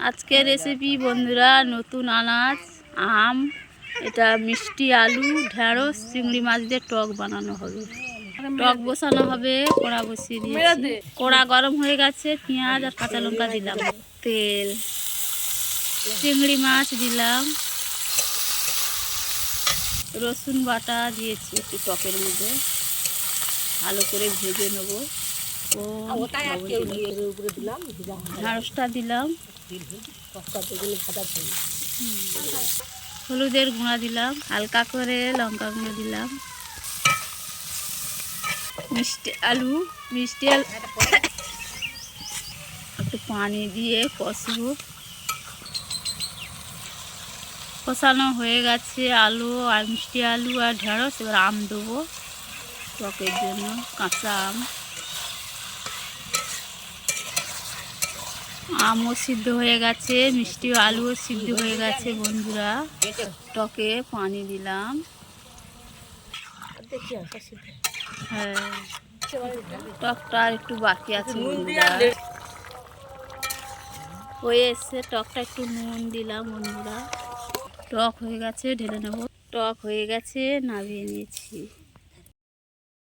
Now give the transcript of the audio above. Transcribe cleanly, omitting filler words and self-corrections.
আজকের রেসিপি বন্ধুরা, নতুন আনাজ আম, এটা মিষ্টি আলু, ঢেঁড়স, চিংড়ি মাছ দিয়ে টক বানানো হবে। টক বসানো হবে, কড়া বসিয়ে দিয়েছি। কড়া গরম হয়ে গেছে, পেঁয়াজ আর কাঁচা লঙ্কা দিলাম, তেল, চিংড়ি মাছ দিলাম, রসুন বাটা দিয়েছি একটু টকের মধ্যে, ভালো করে ভেজে নেবো। ঢেঁড়সটা দিলাম, হলুদের গুঁড়া দিলাম, হালকা করে লঙ্কা গুঁড়ো দিলাম, মিষ্টি আলু একটু পানি দিয়ে কষবো। কষানো হয়ে গেছে আলু আর মিষ্টি আলু আর ঢেঁড়স। এবার আম দেবো টকের জন্য, কাঁচা আমও সিদ্ধ হয়ে গেছে, মিষ্টি আলুও সিদ্ধ হয়ে গেছে বন্ধুরা। টকে পানি দিলাম। হ্যাঁ, টকটা একটু বাকি আছে বন্ধুরা, হয়ে এসছে। টকটা একটু নুন দিলাম বন্ধুরা। টক হয়ে গেছে, ঢেলে নেব। টক হয়ে গেছে, নামিয়ে নিয়েছি।